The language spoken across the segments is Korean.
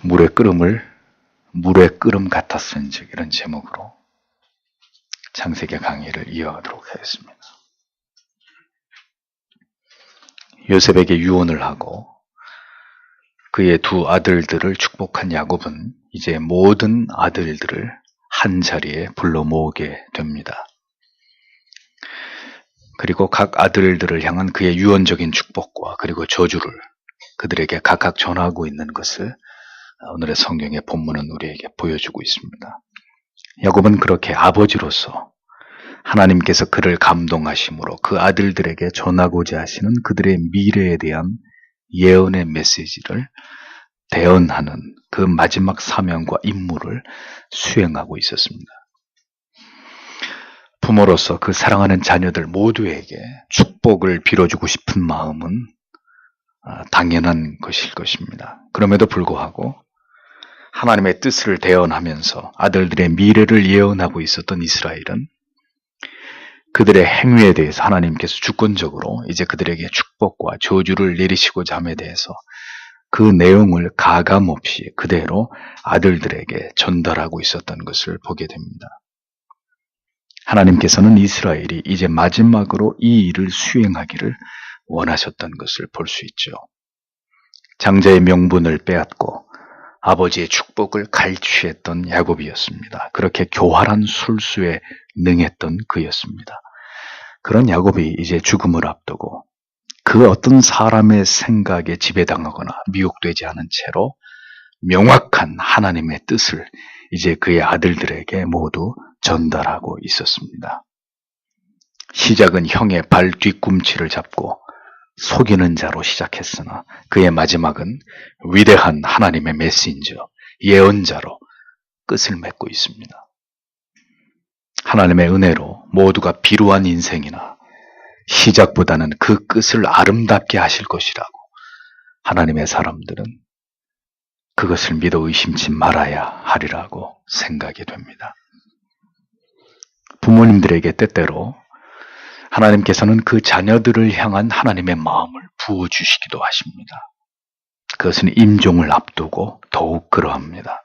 물의 끓음 같았은즉 이런 제목으로 창세기 강의를 이어가도록 하겠습니다. 요셉에게 유언을 하고 그의 두 아들들을 축복한 야곱은 이제 모든 아들들을 한 자리에 불러 모으게 됩니다. 그리고 각 아들들을 향한 그의 유언적인 축복과 그리고 저주를 그들에게 각각 전하고 있는 것을 오늘의 성경의 본문은 우리에게 보여주고 있습니다. 야곱은 그렇게 아버지로서 하나님께서 그를 감동하심으로 그 아들들에게 전하고자 하시는 그들의 미래에 대한 예언의 메시지를 대언하는 그 마지막 사명과 임무를 수행하고 있었습니다. 부모로서 그 사랑하는 자녀들 모두에게 축복을 빌어주고 싶은 마음은 당연한 것일 것입니다. 그럼에도 불구하고 하나님의 뜻을 대언하면서 아들들의 미래를 예언하고 있었던 이스라엘은 그들의 행위에 대해서 하나님께서 주권적으로 이제 그들에게 축복과 저주를 내리시고자 함에 대해서 그 내용을 가감없이 그대로 아들들에게 전달하고 있었던 것을 보게 됩니다. 하나님께서는 이스라엘이 이제 마지막으로 이 일을 수행하기를 원하셨던 것을 볼 수 있죠. 장자의 명분을 빼앗고 아버지의 축복을 갈취했던 야곱이었습니다. 그렇게 교활한 술수에 능했던 그였습니다. 그런 야곱이 이제 죽음을 앞두고 그 어떤 사람의 생각에 지배당하거나 미혹되지 않은 채로 명확한 하나님의 뜻을 이제 그의 아들들에게 모두 전달하고 있었습니다. 시작은 형의 발 뒤꿈치를 잡고 속이는 자로 시작했으나 그의 마지막은 위대한 하나님의 메신저, 예언자로 끝을 맺고 있습니다. 하나님의 은혜로 모두가 비루한 인생이나 시작보다는 그 끝을 아름답게 하실 것이라고 하나님의 사람들은 그것을 믿어 의심치 말아야 하리라고 생각이 됩니다. 부모님들에게 때때로 하나님께서는 그 자녀들을 향한 하나님의 마음을 부어주시기도 하십니다. 그것은 임종을 앞두고 더욱 그러합니다.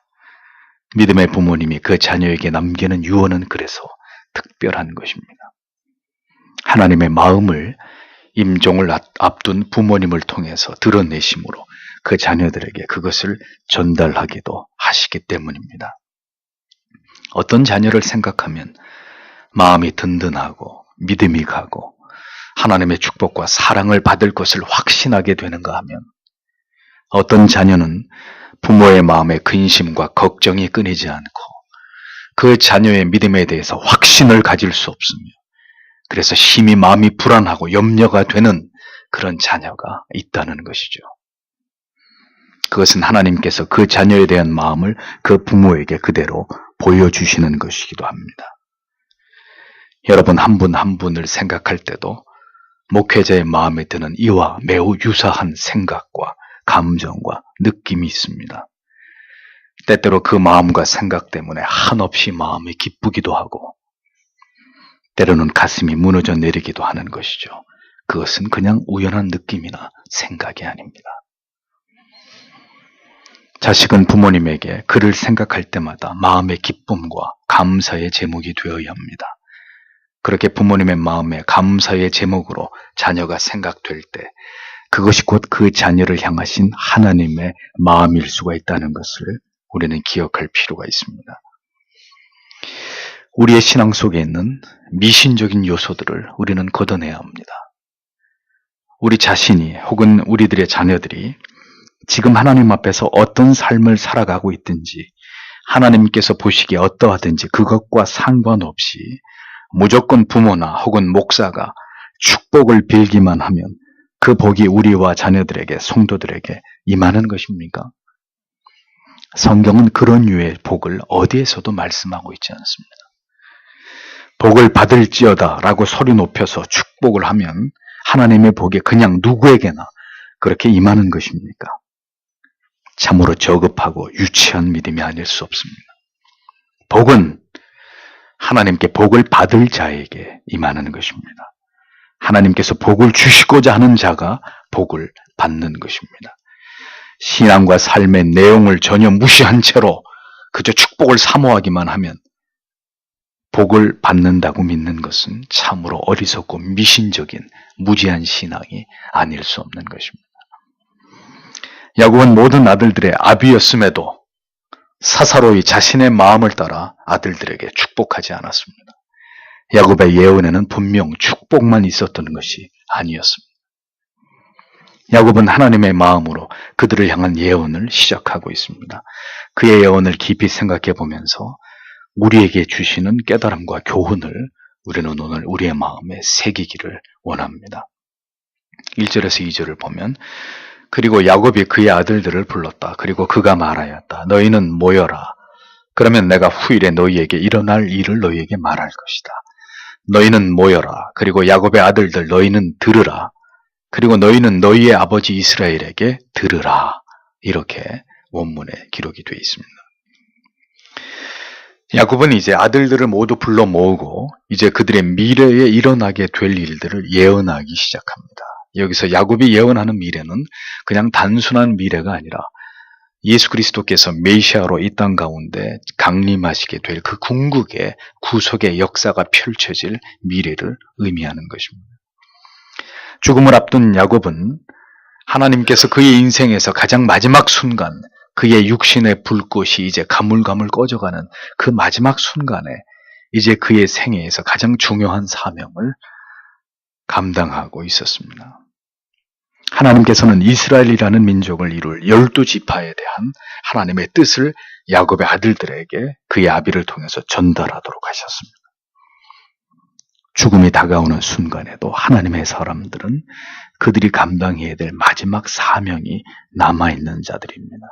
믿음의 부모님이 그 자녀에게 남기는 유언은 그래서 특별한 것입니다. 하나님의 마음을 임종을 앞둔 부모님을 통해서 드러내심으로 그 자녀들에게 그것을 전달하기도 하시기 때문입니다. 어떤 자녀를 생각하면 마음이 든든하고 믿음이 가고 하나님의 축복과 사랑을 받을 것을 확신하게 되는가 하면 어떤 자녀는 부모의 마음에 근심과 걱정이 끊이지 않고 그 자녀의 믿음에 대해서 확신을 가질 수 없으며 그래서 심히 마음이 불안하고 염려가 되는 그런 자녀가 있다는 것이죠. 그것은 하나님께서 그 자녀에 대한 마음을 그 부모에게 그대로 보여주시는 것이기도 합니다. 여러분 한 분 한 분을 생각할 때도 목회자의 마음에 드는 이와 매우 유사한 생각과 감정과 느낌이 있습니다. 때때로 그 마음과 생각 때문에 한없이 마음이 기쁘기도 하고 때로는 가슴이 무너져 내리기도 하는 것이죠. 그것은 그냥 우연한 느낌이나 생각이 아닙니다. 자식은 부모님에게 그를 생각할 때마다 마음의 기쁨과 감사의 제목이 되어야 합니다. 그렇게 부모님의 마음에 감사의 제목으로 자녀가 생각될 때 그것이 곧 그 자녀를 향하신 하나님의 마음일 수가 있다는 것을 우리는 기억할 필요가 있습니다. 우리의 신앙 속에 있는 미신적인 요소들을 우리는 걷어내야 합니다. 우리 자신이 혹은 우리들의 자녀들이 지금 하나님 앞에서 어떤 삶을 살아가고 있든지 하나님께서 보시기에 어떠하든지 그것과 상관없이 무조건 부모나 혹은 목사가 축복을 빌기만 하면 그 복이 우리와 자녀들에게, 성도들에게 임하는 것입니까? 성경은 그런 류의 복을 어디에서도 말씀하고 있지 않습니다. 복을 받을지어다 라고 소리 높여서 축복을 하면 하나님의 복이 그냥 누구에게나 그렇게 임하는 것입니까? 참으로 저급하고 유치한 믿음이 아닐 수 없습니다. 복은 하나님께 복을 받을 자에게 임하는 것입니다. 하나님께서 복을 주시고자 하는 자가 복을 받는 것입니다. 신앙과 삶의 내용을 전혀 무시한 채로 그저 축복을 사모하기만 하면 복을 받는다고 믿는 것은 참으로 어리석고 미신적인 무지한 신앙이 아닐 수 없는 것입니다. 야곱은 모든 아들들의 아비였음에도 사사로이 자신의 마음을 따라 아들들에게 축복하지 않았습니다. 야곱의 예언에는 분명 축복만 있었던 것이 아니었습니다. 야곱은 하나님의 마음으로 그들을 향한 예언을 시작하고 있습니다. 그의 예언을 깊이 생각해 보면서 우리에게 주시는 깨달음과 교훈을 우리는 오늘 우리의 마음에 새기기를 원합니다. 1절에서 2절을 보면 그리고 야곱이 그의 아들들을 불렀다. 그리고 그가 말하였다. 너희는 모여라. 그러면 내가 후일에 너희에게 일어날 일을 너희에게 말할 것이다. 너희는 모여라. 그리고 야곱의 아들들 너희는 들으라. 그리고 너희는 너희의 아버지 이스라엘에게 들으라. 이렇게 원문에 기록이 되어 있습니다. 야곱은 이제 아들들을 모두 불러 모으고 이제 그들의 미래에 일어나게 될 일들을 예언하기 시작합니다. 여기서 야곱이 예언하는 미래는 그냥 단순한 미래가 아니라 예수 그리스도께서 메시아로 이 땅 가운데 강림하시게 될 그 궁극의 구속의 역사가 펼쳐질 미래를 의미하는 것입니다. 죽음을 앞둔 야곱은 하나님께서 그의 인생에서 가장 마지막 순간 그의 육신의 불꽃이 이제 가물가물 꺼져가는 그 마지막 순간에 이제 그의 생애에서 가장 중요한 사명을 감당하고 있었습니다. 하나님께서는 이스라엘이라는 민족을 이룰 12지파에 대한 하나님의 뜻을 야곱의 아들들에게 그의 아비를 통해서 전달하도록 하셨습니다. 죽음이 다가오는 순간에도 하나님의 사람들은 그들이 감당해야 될 마지막 사명이 남아있는 자들입니다.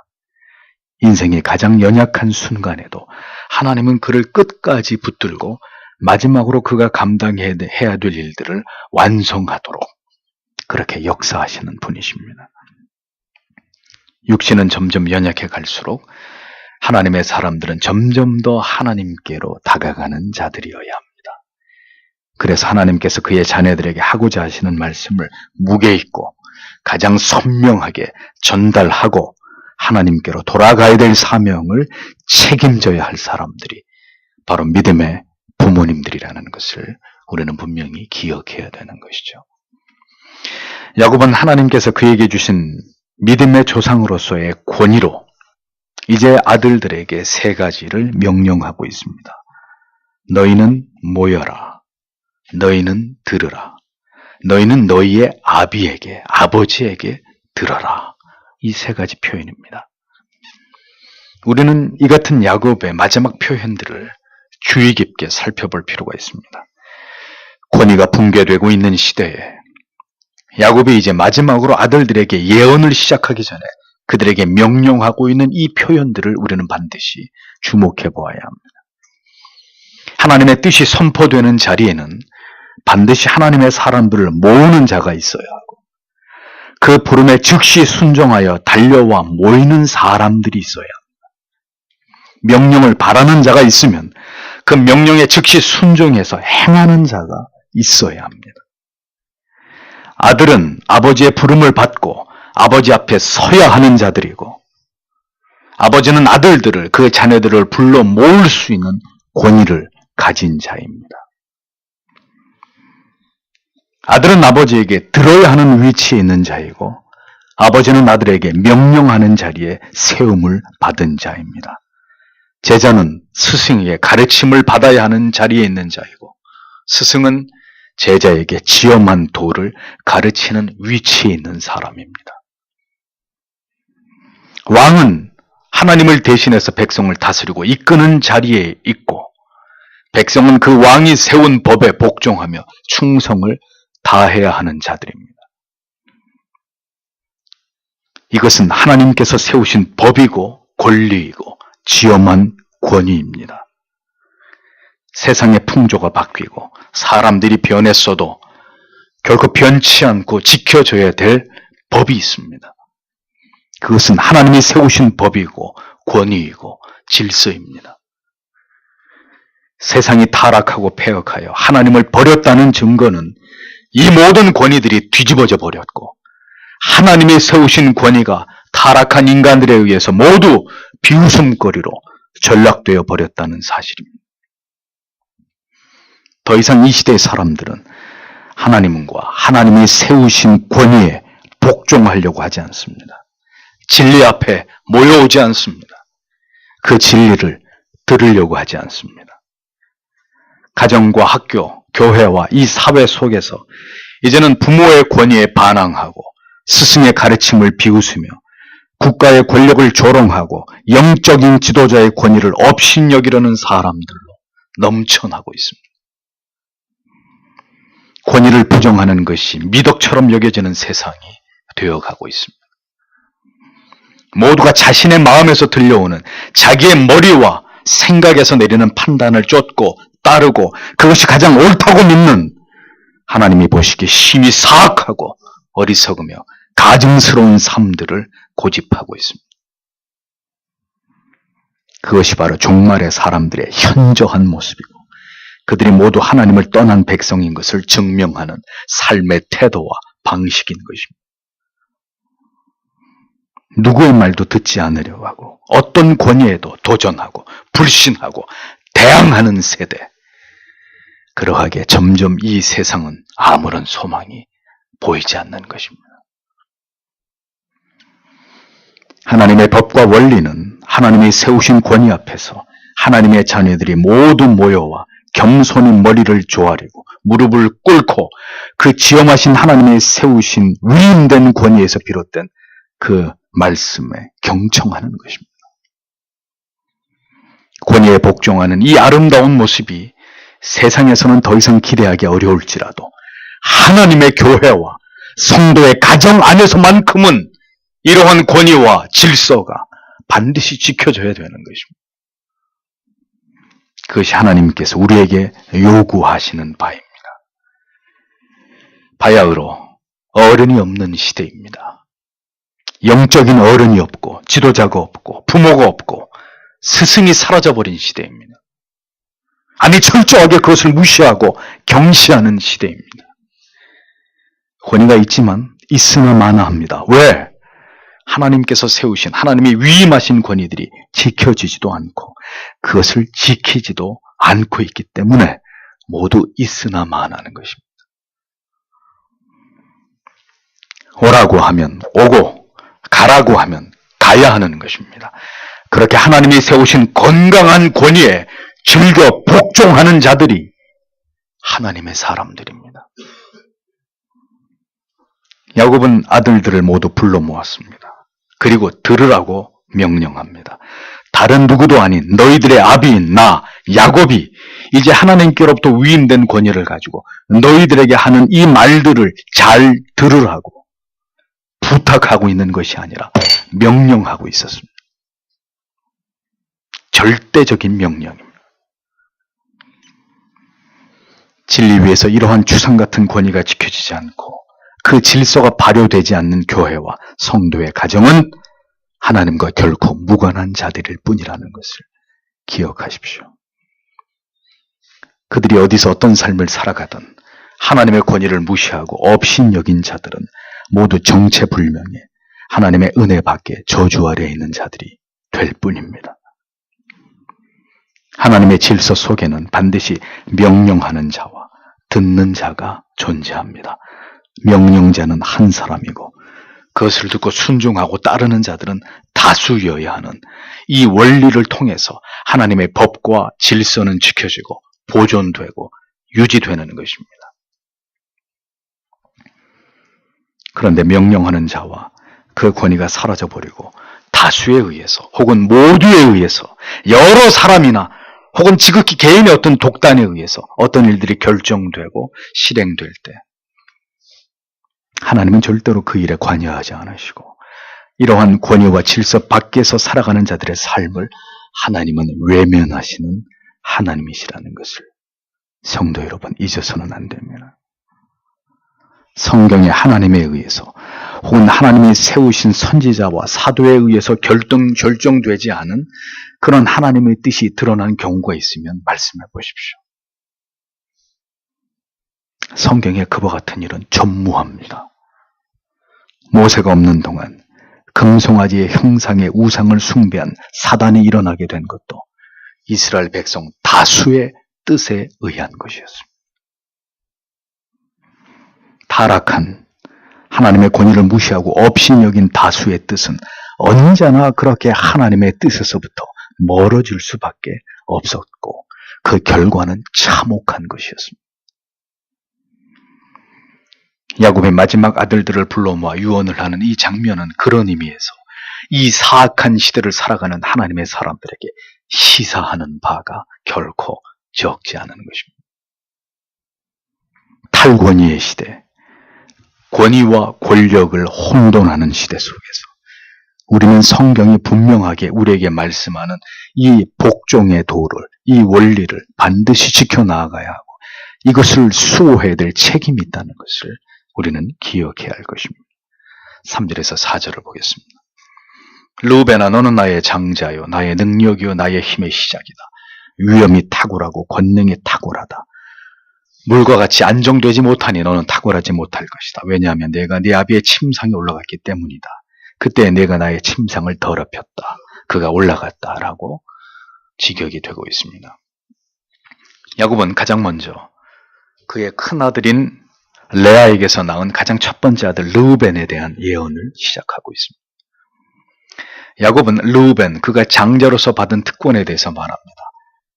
인생의 가장 연약한 순간에도 하나님은 그를 끝까지 붙들고 마지막으로 그가 감당해야 될 일들을 완성하도록 그렇게 역사하시는 분이십니다. 육신은 점점 연약해 갈수록 하나님의 사람들은 점점 더 하나님께로 다가가는 자들이어야 합니다. 그래서 하나님께서 그의 자녀들에게 하고자 하시는 말씀을 무게 있고 가장 선명하게 전달하고 하나님께로 돌아가야 될 사명을 책임져야 할 사람들이 바로 믿음의 부모님들이라는 것을 우리는 분명히 기억해야 되는 것이죠. 야곱은 하나님께서 그에게 주신 믿음의 조상으로서의 권위로 이제 아들들에게 세 가지를 명령하고 있습니다. 너희는 모여라. 너희는 들으라. 너희는 너희의 아비에게, 아버지에게 들어라. 이 세 가지 표현입니다. 우리는 이 같은 야곱의 마지막 표현들을 주의 깊게 살펴볼 필요가 있습니다. 권위가 붕괴되고 있는 시대에 야곱이 이제 마지막으로 아들들에게 예언을 시작하기 전에 그들에게 명령하고 있는 이 표현들을 우리는 반드시 주목해 보아야 합니다. 하나님의 뜻이 선포되는 자리에는 반드시 하나님의 사람들을 모으는 자가 있어야 하고 그 부름에 즉시 순종하여 달려와 모이는 사람들이 있어야 합니다. 명령을 바라는 자가 있으면 그 명령에 즉시 순종해서 행하는 자가 있어야 합니다. 아들은 아버지의 부름을 받고 아버지 앞에 서야 하는 자들이고 아버지는 아들들을 그 자녀들을 불러 모을 수 있는 권위를 가진 자입니다. 아들은 아버지에게 들어야 하는 위치에 있는 자이고 아버지는 아들에게 명령하는 자리에 세움을 받은 자입니다. 제자는 스승에게 가르침을 받아야 하는 자리에 있는 자이고 스승은 제자에게 지엄한 도를 가르치는 위치에 있는 사람입니다. 왕은 하나님을 대신해서 백성을 다스리고 이끄는 자리에 있고 백성은 그 왕이 세운 법에 복종하며 충성을 다해야 하는 자들입니다. 이것은 하나님께서 세우신 법이고 권리이고 지엄한 권위입니다. 세상의 풍조가 바뀌고 사람들이 변했어도 결코 변치 않고 지켜져야 될 법이 있습니다. 그것은 하나님이 세우신 법이고 권위이고 질서입니다. 세상이 타락하고 폐역하여 하나님을 버렸다는 증거는 이 모든 권위들이 뒤집어져 버렸고 하나님이 세우신 권위가 타락한 인간들에 의해서 모두 비웃음거리로 전락되어 버렸다는 사실입니다. 더 이상 이 시대의 사람들은 하나님과 하나님이 세우신 권위에 복종하려고 하지 않습니다. 진리 앞에 모여오지 않습니다. 그 진리를 들으려고 하지 않습니다. 가정과 학교, 교회와 이 사회 속에서 이제는 부모의 권위에 반항하고 스승의 가르침을 비웃으며 국가의 권력을 조롱하고 영적인 지도자의 권위를 업신여기려는 사람들로 넘쳐나고 있습니다. 권위를 부정하는 것이 미덕처럼 여겨지는 세상이 되어가고 있습니다. 모두가 자신의 마음에서 들려오는 자기의 머리와 생각에서 내리는 판단을 쫓고 따르고 그것이 가장 옳다고 믿는, 하나님이 보시기에 심히 사악하고 어리석으며 가증스러운 삶들을 고집하고 있습니다. 그것이 바로 종말의 사람들의 현저한 모습이고 그들이 모두 하나님을 떠난 백성인 것을 증명하는 삶의 태도와 방식인 것입니다. 누구의 말도 듣지 않으려고 하고 어떤 권위에도 도전하고 불신하고 대항하는 세대, 그러하게 점점 이 세상은 아무런 소망이 보이지 않는 것입니다. 하나님의 법과 원리는 하나님이 세우신 권위 앞에서 하나님의 자녀들이 모두 모여와 겸손히 머리를 조아리고 무릎을 꿇고 그 지엄하신 하나님의 세우신 위임된 권위에서 비롯된 그 말씀에 경청하는 것입니다. 권위에 복종하는 이 아름다운 모습이 세상에서는 더 이상 기대하기 어려울지라도 하나님의 교회와 성도의 가정 안에서만큼은 이러한 권위와 질서가 반드시 지켜져야 되는 것입니다. 그것이 하나님께서 우리에게 요구하시는 바입니다. 바야흐로 어른이 없는 시대입니다. 영적인 어른이 없고 지도자가 없고 부모가 없고 스승이 사라져버린 시대입니다. 아니 철저하게 그것을 무시하고 경시하는 시대입니다. 권위가 있지만 있으나 마나합니다. 왜? 하나님께서 세우신 하나님이 위임하신 권위들이 지켜지지도 않고 그것을 지키지도 않고 있기 때문에 모두 있으나 마나하는 것입니다. 오라고 하면 오고 가라고 하면 가야 하는 것입니다. 그렇게 하나님이 세우신 건강한 권위에 즐겨 복종하는 자들이 하나님의 사람들입니다. 야곱은 아들들을 모두 불러 모았습니다. 그리고 들으라고 명령합니다. 다른 누구도 아닌 너희들의 아비인 나 야곱이 이제 하나님께로부터 위임된 권위를 가지고 너희들에게 하는 이 말들을 잘 들으라고 부탁하고 있는 것이 아니라 명령하고 있었습니다. 절대적인 명령입니다. 진리 위에서 이러한 주상 같은 권위가 지켜지지 않고 그 질서가 발효되지 않는 교회와 성도의 가정은 하나님과 결코 무관한 자들일 뿐이라는 것을 기억하십시오. 그들이 어디서 어떤 삶을 살아가든 하나님의 권위를 무시하고 업신여긴 자들은 모두 정체불명의 하나님의 은혜 밖에 저주 아래에 있는 자들이 될 뿐입니다. 하나님의 질서 속에는 반드시 명령하는 자와 듣는 자가 존재합니다. 명령자는 한 사람이고 그것을 듣고 순종하고 따르는 자들은 다수여야 하는 이 원리를 통해서 하나님의 법과 질서는 지켜지고 보존되고 유지되는 것입니다. 그런데 명령하는 자와 그 권위가 사라져버리고 다수에 의해서 혹은 모두에 의해서 여러 사람이나 혹은 지극히 개인의 어떤 독단에 의해서 어떤 일들이 결정되고 실행될 때 하나님은 절대로 그 일에 관여하지 않으시고 이러한 권위와 질서 밖에서 살아가는 자들의 삶을 하나님은 외면하시는 하나님이시라는 것을 성도 여러분 잊어서는 안 됩니다. 성경에 하나님에 의해서 혹은 하나님이 세우신 선지자와 사도에 의해서 결정되지 않은 그런 하나님의 뜻이 드러난 경우가 있으면 말씀해 보십시오. 성경에 그와 같은 일은 전무합니다. 모세가 없는 동안 금송아지의 형상의 우상을 숭배한 사단이 일어나게 된 것도 이스라엘 백성 다수의 뜻에 의한 것이었습니다. 타락한 하나님의 권위를 무시하고 업신여긴 다수의 뜻은 언제나 그렇게 하나님의 뜻에서부터 멀어질 수밖에 없었고 그 결과는 참혹한 것이었습니다. 야곱의 마지막 아들들을 불러 모아 유언을 하는 이 장면은 그런 의미에서 이 사악한 시대를 살아가는 하나님의 사람들에게 시사하는 바가 결코 적지 않은 것입니다. 탈권위의 시대, 권위와 권력을 혼돈하는 시대 속에서 우리는 성경이 분명하게 우리에게 말씀하는 이 복종의 도를, 이 원리를 반드시 지켜나가야 하고 이것을 수호해야 될 책임이 있다는 것을 우리는 기억해야 할 것입니다. 3절에서 4절을 보겠습니다. 르우벤아, 너는 나의 장자요, 나의 능력이요, 나의 힘의 시작이다. 위엄이 탁월하고 권능이 탁월하다. 물과 같이 안정되지 못하니 너는 탁월하지 못할 것이다. 왜냐하면 내가 네 아비의 침상에 올라갔기 때문이다. 그때 내가 나의 침상을 더럽혔다. 그가 올라갔다라고 직역이 되고 있습니다. 야곱은 가장 먼저 그의 큰아들인 레아에게서 낳은 가장 첫 번째 아들 르우벤에 대한 예언을 시작하고 있습니다. 야곱은 르우벤, 그가 장자로서 받은 특권에 대해서 말합니다.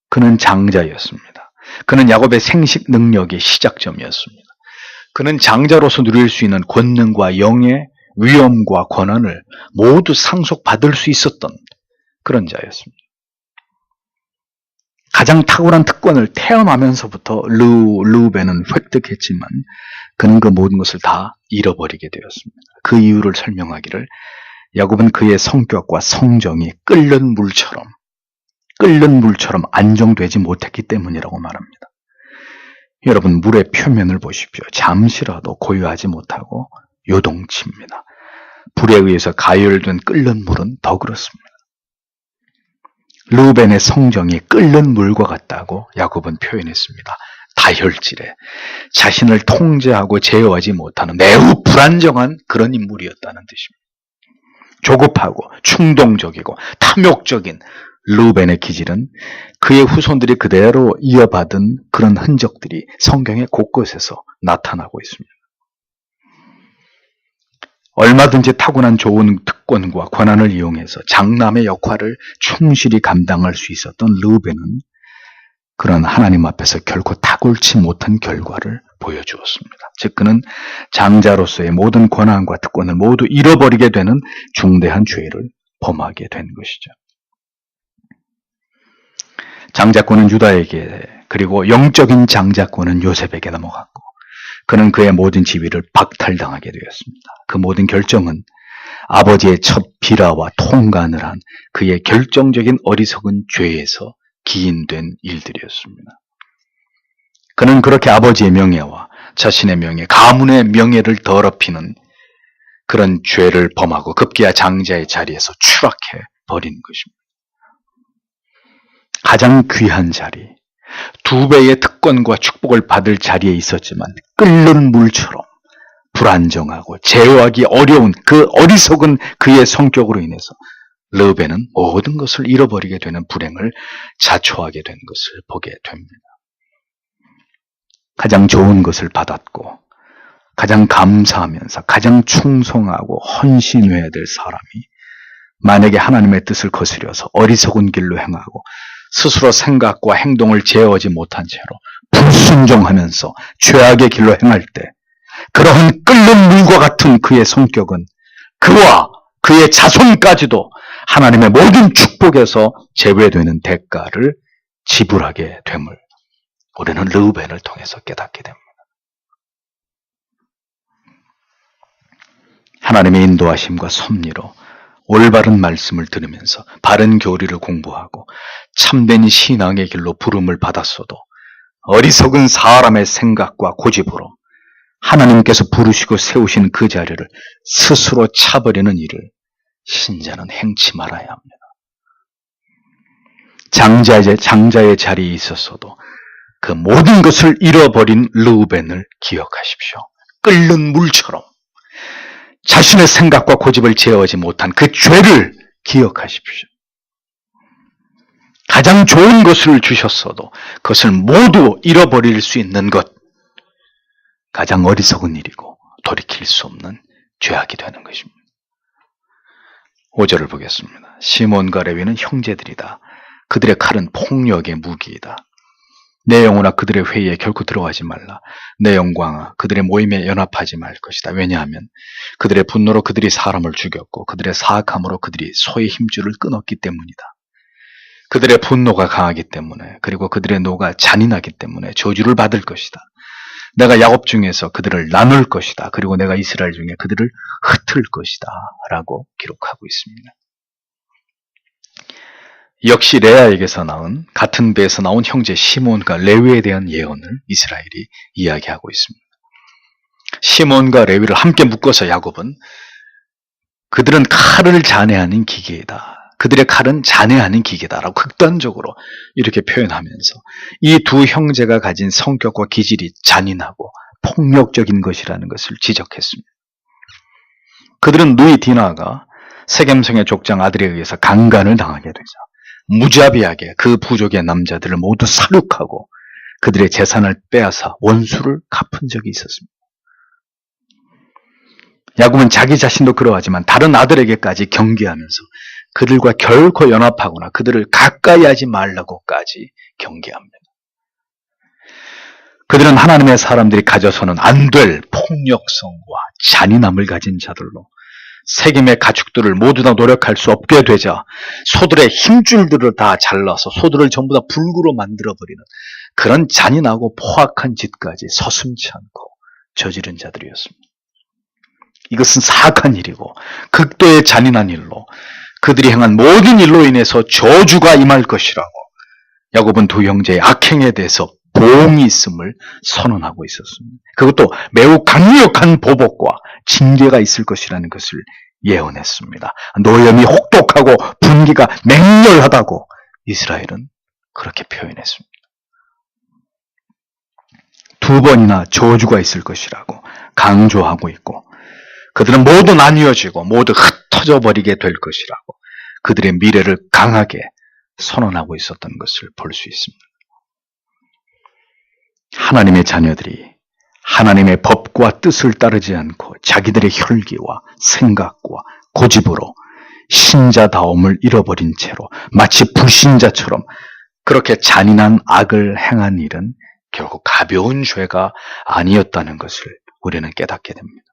그는 장자였습니다. 그는 야곱의 생식 능력의 시작점이었습니다. 그는 장자로서 누릴 수 있는 권능과 영예, 위엄과 권한을 모두 상속받을 수 있었던 그런 자였습니다. 가장 탁월한 특권을 태어나면서부터 르우벤은 획득했지만 그는 그 모든 것을 다 잃어버리게 되었습니다. 그 이유를 설명하기를 야곱은 그의 성격과 성정이 끓는 물처럼 안정되지 못했기 때문이라고 말합니다. 여러분, 물의 표면을 보십시오. 잠시라도 고요하지 못하고 요동칩니다. 불에 의해서 가열된 끓는 물은 더 그렇습니다. 르우벤의 성정이 끓는 물과 같다고 야곱은 표현했습니다. 다혈질에 자신을 통제하고 제어하지 못하는 매우 불안정한 그런 인물이었다는 뜻입니다. 조급하고 충동적이고 탐욕적인 르우벤의 기질은 그의 후손들이 그대로 이어받은 그런 흔적들이 성경의 곳곳에서 나타나고 있습니다. 얼마든지 타고난 좋은 특권과 권한을 이용해서 장남의 역할을 충실히 감당할 수 있었던 르우벤은 그런 하나님 앞에서 결코 탁월치 못한 결과를 보여주었습니다. 즉 그는 장자로서의 모든 권한과 특권을 모두 잃어버리게 되는 중대한 죄를 범하게 된 것이죠. 장자권은 유다에게, 그리고 영적인 장자권은 요셉에게 넘어갔고 그는 그의 모든 지위를 박탈당하게 되었습니다. 그 모든 결정은 아버지의 첫 비라와 통간을 한 그의 결정적인 어리석은 죄에서 기인된 일들이었습니다. 그는 그렇게 아버지의 명예와 자신의 명예, 가문의 명예를 더럽히는 그런 죄를 범하고 급기야 장자의 자리에서 추락해 버린 것입니다. 가장 귀한 자리, 2배의 특권과 축복을 받을 자리에 있었지만 끓는 물처럼 불안정하고 제어하기 어려운 그 어리석은 그의 성격으로 인해서 르우벤은 모든 것을 잃어버리게 되는 불행을 자초하게 된 것을 보게 됩니다. 가장 좋은 것을 받았고 가장 감사하면서 가장 충성하고 헌신해야 될 사람이 만약에 하나님의 뜻을 거스려서 어리석은 길로 행하고 스스로 생각과 행동을 제어하지 못한 채로 불순종하면서 죄악의 길로 행할 때 그러한 끓는 물과 같은 그의 성격은 그와 그의 자손까지도 하나님의 모든 축복에서 제외되는 대가를 지불하게 됨을 우리는 르우벤을 통해서 깨닫게 됩니다. 하나님의 인도하심과 섭리로 올바른 말씀을 들으면서 바른 교리를 공부하고 참된 신앙의 길로 부름을 받았어도 어리석은 사람의 생각과 고집으로 하나님께서 부르시고 세우신 그 자리를 스스로 차버리는 일을 신자는 행치 말아야 합니다. 장자의 자리에 있었어도 그 모든 것을 잃어버린 르우벤을 기억하십시오. 끓는 물처럼 자신의 생각과 고집을 제어하지 못한 그 죄를 기억하십시오. 가장 좋은 것을 주셨어도 그것을 모두 잃어버릴 수 있는 것, 가장 어리석은 일이고 돌이킬 수 없는 죄악이 되는 것입니다. 5절을 보겠습니다. 시몬과 레위는 형제들이다. 그들의 칼은 폭력의 무기이다. 내 영혼아 그들의 회의에 결코 들어가지 말라. 내 영광아 그들의 모임에 연합하지 말 것이다. 왜냐하면 그들의 분노로 그들이 사람을 죽였고 그들의 사악함으로 그들이 소의 힘줄을 끊었기 때문이다. 그들의 분노가 강하기 때문에, 그리고 그들의 노가 잔인하기 때문에 저주를 받을 것이다. 내가 야곱 중에서 그들을 나눌 것이다. 그리고 내가 이스라엘 중에 그들을 흩을 것이다. 라고 기록하고 있습니다. 역시 레아에게서 나온, 같은 배에서 나온 형제 시몬과 레위에 대한 예언을 이스라엘이 이야기하고 있습니다. 시몬과 레위를 함께 묶어서 야곱은 그들은 칼을 잔해하는 기계이다. 그들의 칼은 잔해하는 기계다라고 극단적으로 이렇게 표현하면서 이 두 형제가 가진 성격과 기질이 잔인하고 폭력적인 것이라는 것을 지적했습니다. 그들은 누이 디나가 세겜성의 족장 아들에 의해서 강간을 당하게 되자 무자비하게 그 부족의 남자들을 모두 살육하고 그들의 재산을 빼앗아 원수를 갚은 적이 있었습니다. 야곱은 자기 자신도 그러하지만 다른 아들에게까지 경계하면서 그들과 결코 연합하거나 그들을 가까이 하지 말라고까지 경계합니다. 그들은 하나님의 사람들이 가져서는 안 될 폭력성과 잔인함을 가진 자들로 세겜의 가축들을 모두 다 노력할 수 없게 되자 소들의 힘줄들을 다 잘라서 소들을 전부 다 불구로 만들어버리는 그런 잔인하고 포악한 짓까지 서슴지 않고 저지른 자들이었습니다. 이것은 사악한 일이고 극도의 잔인한 일로 그들이 행한 모든 일로 인해서 저주가 임할 것이라고 야곱은 두 형제의 악행에 대해서 보응이 있음을 선언하고 있었습니다. 그것도 매우 강력한 보복과 징계가 있을 것이라는 것을 예언했습니다. 노염이 혹독하고 분기가 맹렬하다고 이스라엘은 그렇게 표현했습니다. 두 번이나 저주가 있을 것이라고 강조하고 있고 그들은 모두 나뉘어지고 모두 흩어져 버리게 될 것이라고 그들의 미래를 강하게 선언하고 있었던 것을 볼 수 있습니다. 하나님의 자녀들이 하나님의 법과 뜻을 따르지 않고 자기들의 혈기와 생각과 고집으로 신자다움을 잃어버린 채로 마치 불신자처럼 그렇게 잔인한 악을 행한 일은 결국 가벼운 죄가 아니었다는 것을 우리는 깨닫게 됩니다.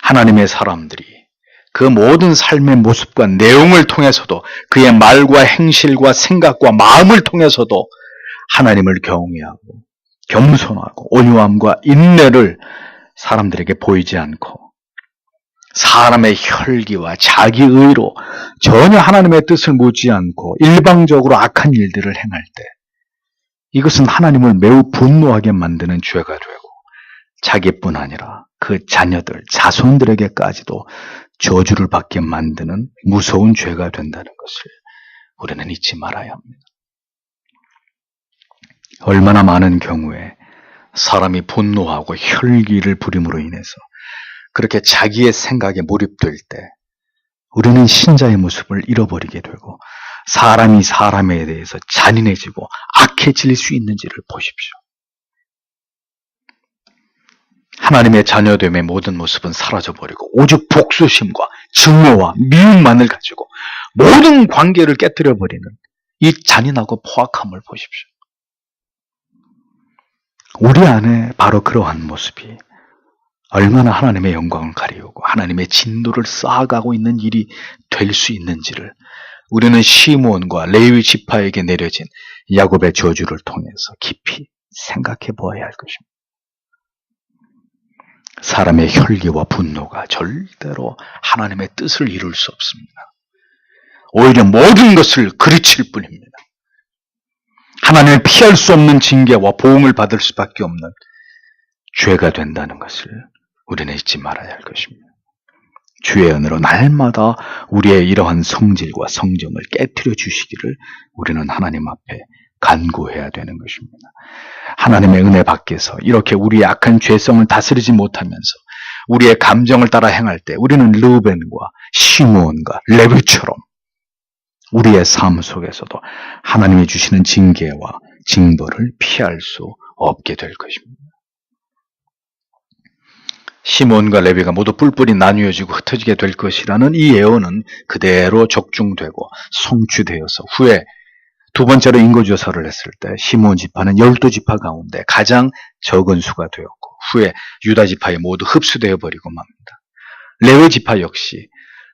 하나님의 사람들이 그 모든 삶의 모습과 내용을 통해서도 그의 말과 행실과 생각과 마음을 통해서도 하나님을 경외하고 겸손하고 온유함과 인내를 사람들에게 보이지 않고 사람의 혈기와 자기의로 전혀 하나님의 뜻을 묻지 않고 일방적으로 악한 일들을 행할 때 이것은 하나님을 매우 분노하게 만드는 죄가 되고 자기뿐 아니라 그 자녀들, 자손들에게까지도 저주를 받게 만드는 무서운 죄가 된다는 것을 우리는 잊지 말아야 합니다. 얼마나 많은 경우에 사람이 분노하고 혈기를 부림으로 인해서 그렇게 자기의 생각에 몰입될 때 우리는 신자의 모습을 잃어버리게 되고 사람이 사람에 대해서 잔인해지고 악해질 수 있는지를 보십시오. 하나님의 자녀됨의 모든 모습은 사라져버리고 오직 복수심과 증오와 미움만을 가지고 모든 관계를 깨뜨려버리는 이 잔인하고 포악함을 보십시오. 우리 안에 바로 그러한 모습이 얼마나 하나님의 영광을 가리우고 하나님의 진노를 쌓아가고 있는 일이 될 수 있는지를 우리는 시므온과 레위 지파에게 내려진 야곱의 저주를 통해서 깊이 생각해 보아야 할 것입니다. 사람의 혈기와 분노가 절대로 하나님의 뜻을 이룰 수 없습니다. 오히려 모든 것을 그르칠 뿐입니다. 하나님을 피할 수 없는 징계와 보응을 받을 수밖에 없는 죄가 된다는 것을 우리는 잊지 말아야 할 것입니다. 주의 은혜로 날마다 우리의 이러한 성질과 성정을 깨트려 주시기를 우리는 하나님 앞에 간구해야 되는 것입니다. 하나님의 은혜 밖에서 이렇게 우리의 악한 죄성을 다스리지 못하면서 우리의 감정을 따라 행할 때 우리는 르우벤과 시므온과 레위처럼 우리의 삶 속에서도 하나님이 주시는 징계와 징벌을 피할 수 없게 될 것입니다. 시몬과 레위가 모두 뿔뿔이 나뉘어지고 흩어지게 될 것이라는 이 예언은 그대로 적중되고 성취되어서 후에 두 번째로 인구조사를 했을 때 시몬 지파는 12지파 가운데 가장 적은 수가 되었고 후에 유다 지파에 모두 흡수되어 버리고 맙니다. 레위 지파 역시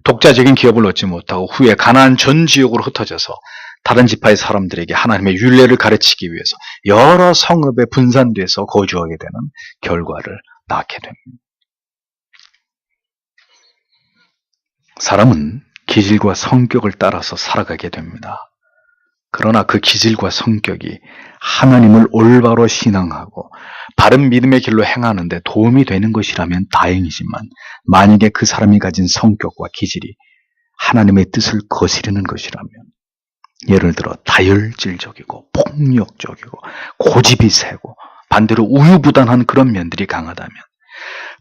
독자적인 기업을 얻지 못하고 후에 가나안 전 지역으로 흩어져서 다른 지파의 사람들에게 하나님의 율례를 가르치기 위해서 여러 성읍에 분산돼서 거주하게 되는 결과를 낳게 됩니다. 사람은 기질과 성격을 따라서 살아가게 됩니다. 그러나 그 기질과 성격이 하나님을 올바로 신앙하고 바른 믿음의 길로 행하는 데 도움이 되는 것이라면 다행이지만 만약에 그 사람이 가진 성격과 기질이 하나님의 뜻을 거스르는 것이라면 예를 들어 다혈질적이고 폭력적이고 고집이 세고 반대로 우유부단한 그런 면들이 강하다면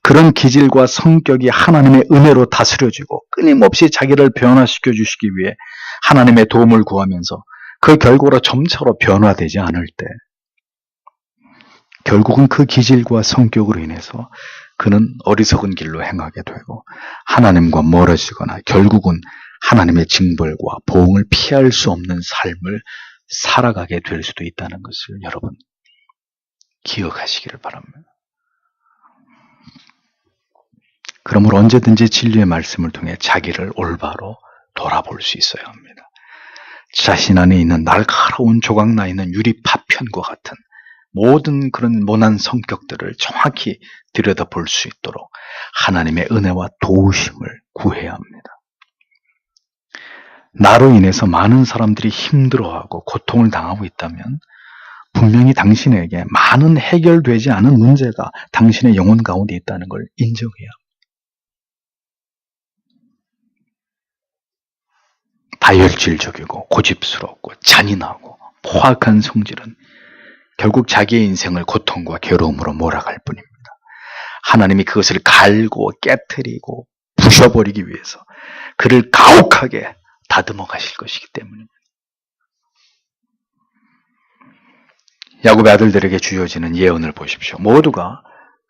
그런 기질과 성격이 하나님의 은혜로 다스려지고 끊임없이 자기를 변화시켜 주시기 위해 하나님의 도움을 구하면서 그 결과로 점차로 변화되지 않을 때 결국은 그 기질과 성격으로 인해서 그는 어리석은 길로 행하게 되고 하나님과 멀어지거나 결국은 하나님의 징벌과 보응을 피할 수 없는 삶을 살아가게 될 수도 있다는 것을 여러분 기억하시기를 바랍니다. 그러므로 언제든지 진리의 말씀을 통해 자기를 올바로 돌아볼 수 있어야 합니다. 자신 안에 있는 날카로운 조각나 있는 유리 파편과 같은 모든 그런 모난 성격들을 정확히 들여다볼 수 있도록 하나님의 은혜와 도우심을 구해야 합니다. 나로 인해서 많은 사람들이 힘들어하고 고통을 당하고 있다면 분명히 당신에게 많은 해결되지 않은 문제가 당신의 영혼 가운데 있다는 걸 인정해야 합니다. 다혈질적이고 고집스럽고 잔인하고 포악한 성질은 결국 자기의 인생을 고통과 괴로움으로 몰아갈 뿐입니다. 하나님이 그것을 갈고 깨트리고 부셔버리기 위해서 그를 가혹하게 다듬어 가실 것이기 때문입니다. 야곱의 아들들에게 주어지는 예언을 보십시오. 모두가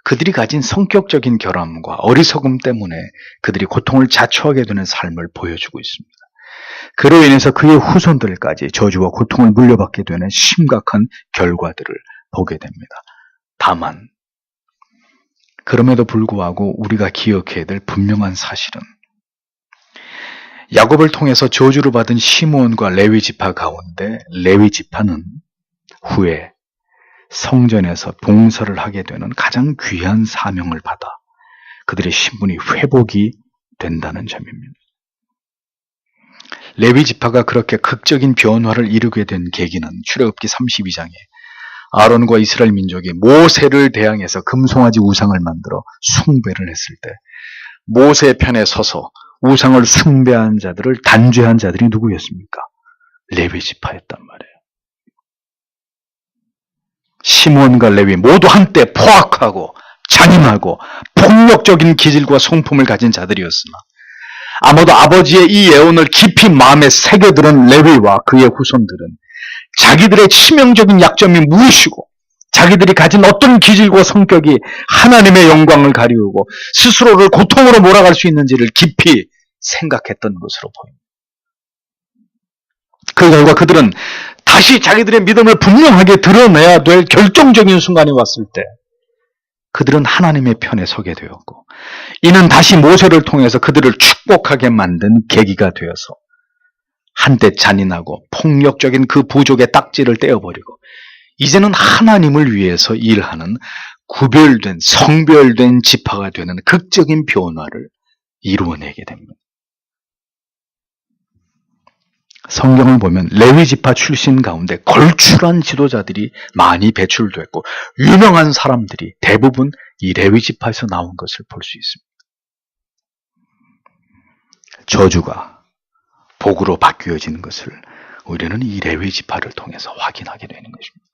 그들이 가진 성격적인 결함과 어리석음 때문에 그들이 고통을 자초하게 되는 삶을 보여주고 있습니다. 그로 인해서 그의 후손들까지 저주와 고통을 물려받게 되는 심각한 결과들을 보게 됩니다. 다만 그럼에도 불구하고 우리가 기억해야 될 분명한 사실은 야곱을 통해서 저주를 받은 시므온과 레위 지파 가운데 레위 지파는 후에 성전에서 봉사를 하게 되는 가장 귀한 사명을 받아 그들의 신분이 회복이 된다는 점입니다. 레위 지파가 그렇게 극적인 변화를 이루게 된 계기는 출애굽기 32장에 아론과 이스라엘 민족이 모세를 대항해서 금송아지 우상을 만들어 숭배를 했을 때 모세의 편에 서서 우상을 숭배한 자들을 단죄한 자들이 누구였습니까? 레위 지파였단 말이에요. 시므온과 레위 모두 한때 포악하고 잔인하고 폭력적인 기질과 성품을 가진 자들이었으나 아마도 아버지의 이 예언을 깊이 마음에 새겨들은 레위와 그의 후손들은 자기들의 치명적인 약점이 무엇이고 자기들이 가진 어떤 기질과 성격이 하나님의 영광을 가리우고 스스로를 고통으로 몰아갈 수 있는지를 깊이 생각했던 것으로 보입니다. 그 결과 그들은 다시 자기들의 믿음을 분명하게 드러내야 될 결정적인 순간이 왔을 때 그들은 하나님의 편에 서게 되었고 이는 다시 모세를 통해서 그들을 축복하게 만든 계기가 되어서 한때 잔인하고 폭력적인 그 부족의 딱지를 떼어버리고 이제는 하나님을 위해서 일하는 구별된 성별된 지파가 되는 극적인 변화를 이루어내게 됩니다. 성경을 보면 레위 지파 출신 가운데 걸출한 지도자들이 많이 배출됐고 유명한 사람들이 대부분 이 레위 지파에서 나온 것을 볼 수 있습니다. 저주가 복으로 바뀌어지는 것을 우리는 이 레위 지파를 통해서 확인하게 되는 것입니다.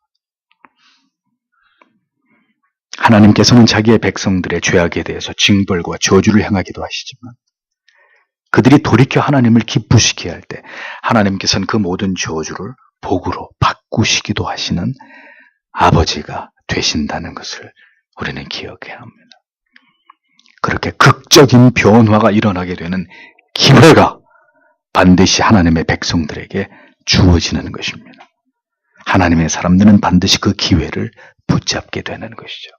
하나님께서는 자기의 백성들의 죄악에 대해서 징벌과 저주를 행하기도 하시지만 그들이 돌이켜 하나님을 기쁘시게 할 때 하나님께서는 그 모든 저주를 복으로 바꾸시기도 하시는 아버지가 되신다는 것을 우리는 기억해야 합니다. 그렇게 극적인 변화가 일어나게 되는 기회가 반드시 하나님의 백성들에게 주어지는 것입니다. 하나님의 사람들은 반드시 그 기회를 붙잡게 되는 것이죠.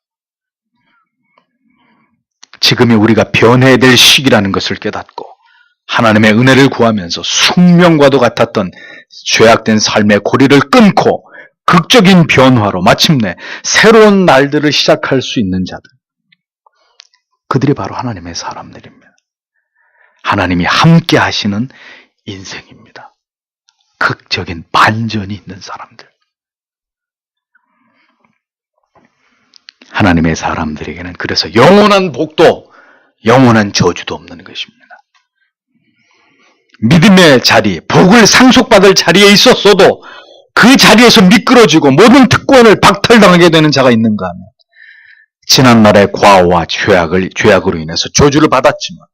지금이 우리가 변해야 될 시기라는 것을 깨닫고 하나님의 은혜를 구하면서 숙명과도 같았던 죄악된 삶의 고리를 끊고 극적인 변화로 마침내 새로운 날들을 시작할 수 있는 자들, 그들이 바로 하나님의 사람들입니다. 하나님이 함께 하시는 인생입니다. 극적인 반전이 있는 사람들. 하나님의 사람들에게는 그래서 영원한 복도, 영원한 저주도 없는 것입니다. 믿음의 자리, 복을 상속받을 자리에 있었어도 그 자리에서 미끄러지고 모든 특권을 박탈당하게 되는 자가 있는가 하면 지난날의 과오와 죄악으로 인해서 저주를 받았지만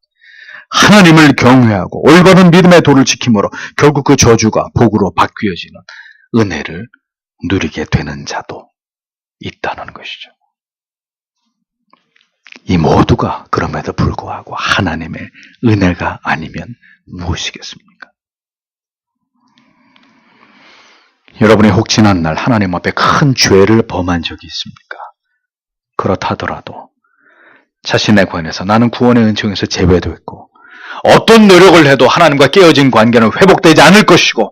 하나님을 경외하고 올바른 믿음의 도를 지킴으로 결국 그 저주가 복으로 바뀌어지는 은혜를 누리게 되는 자도 있다는 것이죠. 이 모두가 그럼에도 불구하고 하나님의 은혜가 아니면 무엇이겠습니까? 여러분이 혹 지난날 하나님 앞에 큰 죄를 범한 적이 있습니까? 그렇다 하더라도 자신의 관해서 나는 구원의 은총에서 제외됐고 어떤 노력을 해도 하나님과 깨어진 관계는 회복되지 않을 것이고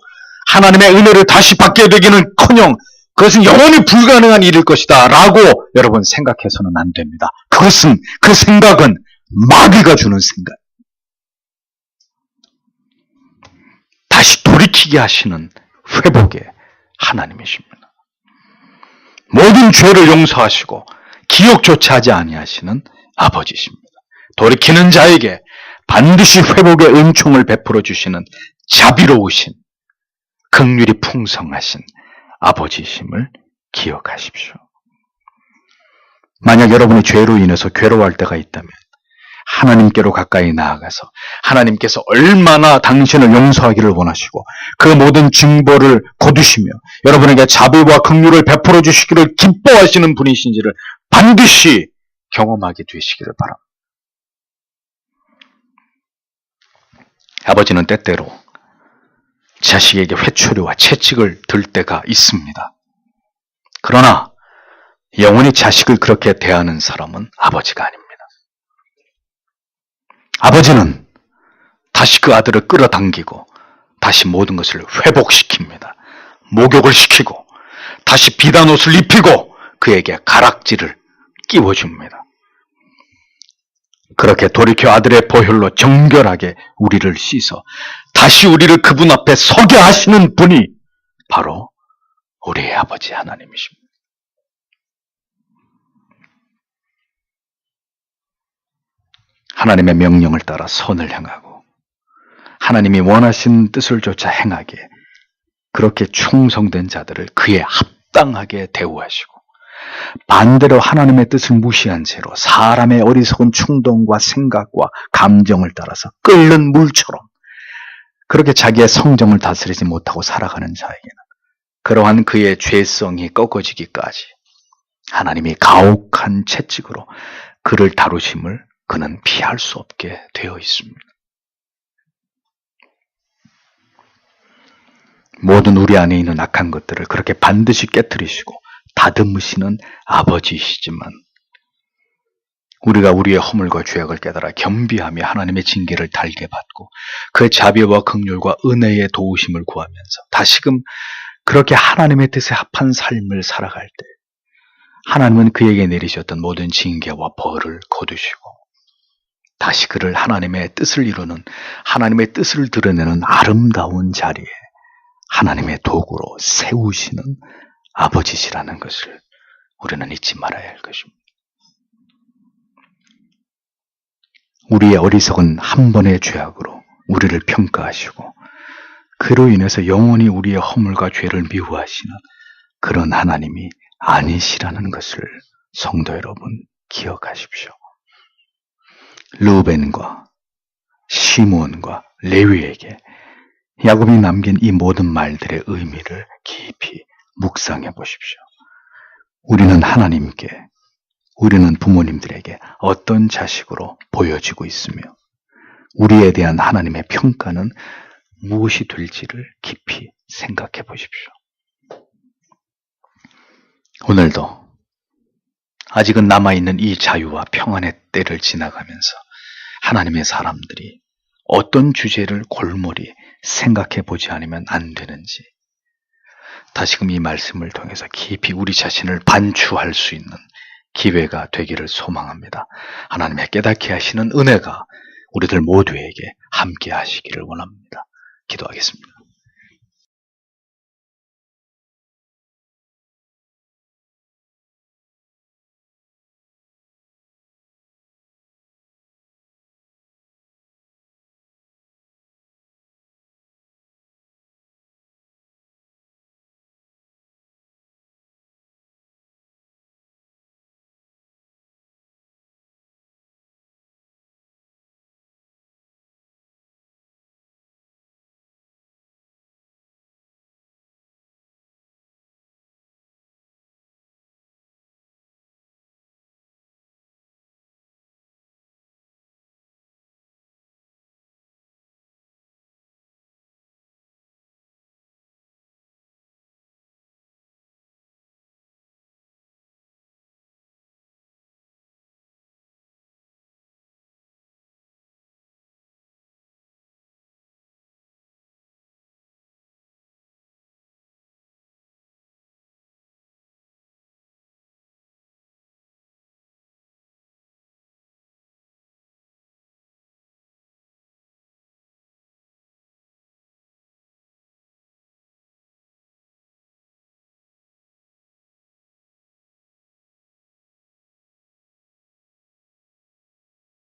하나님의 은혜를 다시 받게 되기는커녕 그것은 영원히 불가능한 일일 것이다 라고 여러분 생각해서는 안 됩니다. 그 생각은 마귀가 주는 생각. 다시 돌이키게 하시는 회복의 하나님이십니다. 모든 죄를 용서하시고 기억조차 하지 아니하시는 아버지십니다. 돌이키는 자에게 반드시 회복의 은총을 베풀어 주시는 자비로우신 긍휼이 풍성하신 아버지심을 기억하십시오. 만약 여러분이 죄로 인해서 괴로워할 때가 있다면 하나님께로 가까이 나아가서 하나님께서 얼마나 당신을 용서하기를 원하시고 그 모든 징벌을 거두시며 여러분에게 자비와 긍휼을 베풀어 주시기를 기뻐하시는 분이신지를 반드시 경험하게 되시기를 바랍니다. 아버지는 때때로 자식에게 회초리와 채찍을 들 때가 있습니다. 그러나 영원히 자식을 그렇게 대하는 사람은 아버지가 아닙니다. 아버지는 다시 그 아들을 끌어당기고 다시 모든 것을 회복시킵니다. 목욕을 시키고 다시 비단옷을 입히고 그에게 가락지를 끼워줍니다. 그렇게 돌이켜 아들의 보혈로 정결하게 우리를 씻어 다시 우리를 그분 앞에 서게 하시는 분이 바로 우리의 아버지 하나님이십니다. 하나님의 명령을 따라 선을 행하고 하나님이 원하신 뜻을 조차 행하게 그렇게 충성된 자들을 그에 합당하게 대우하시고 반대로 하나님의 뜻을 무시한 채로 사람의 어리석은 충동과 생각과 감정을 따라서 끓는 물처럼 그렇게 자기의 성정을 다스리지 못하고 살아가는 자에게는 그러한 그의 죄성이 꺾어지기까지 하나님이 가혹한 채찍으로 그를 다루심을 그는 피할 수 없게 되어 있습니다. 모든 우리 안에 있는 악한 것들을 그렇게 반드시 깨뜨리시고 다듬으시는 아버지이시지만 우리가 우리의 허물과 죄악을 깨달아 겸비하며 하나님의 징계를 달게 받고 그 자비와 긍휼과 은혜의 도우심을 구하면서 다시금 그렇게 하나님의 뜻에 합한 삶을 살아갈 때 하나님은 그에게 내리셨던 모든 징계와 벌을 거두시고 다시 그를 하나님의 뜻을 이루는 하나님의 뜻을 드러내는 아름다운 자리에 하나님의 도구로 세우시는 아버지시라는 것을 우리는 잊지 말아야 할 것입니다. 우리의 어리석은 한 번의 죄악으로 우리를 평가하시고 그로 인해서 영원히 우리의 허물과 죄를 미워하시는 그런 하나님이 아니시라는 것을 성도 여러분 기억하십시오. 르우벤과 시므온과 레위에게 야곱이 남긴 이 모든 말들의 의미를 깊이 묵상해 보십시오. 우리는 하나님께, 우리는 부모님들에게 어떤 자식으로 보여지고 있으며 우리에 대한 하나님의 평가는 무엇이 될지를 깊이 생각해 보십시오. 오늘도 아직은 남아있는 이 자유와 평안의 때를 지나가면서 하나님의 사람들이 어떤 주제를 골몰이 생각해 보지 않으면 안 되는지 다시금 이 말씀을 통해서 깊이 우리 자신을 반추할 수 있는 기회가 되기를 소망합니다. 하나님의 깨닫게 하시는 은혜가 우리들 모두에게 함께 하시기를 원합니다. 기도하겠습니다.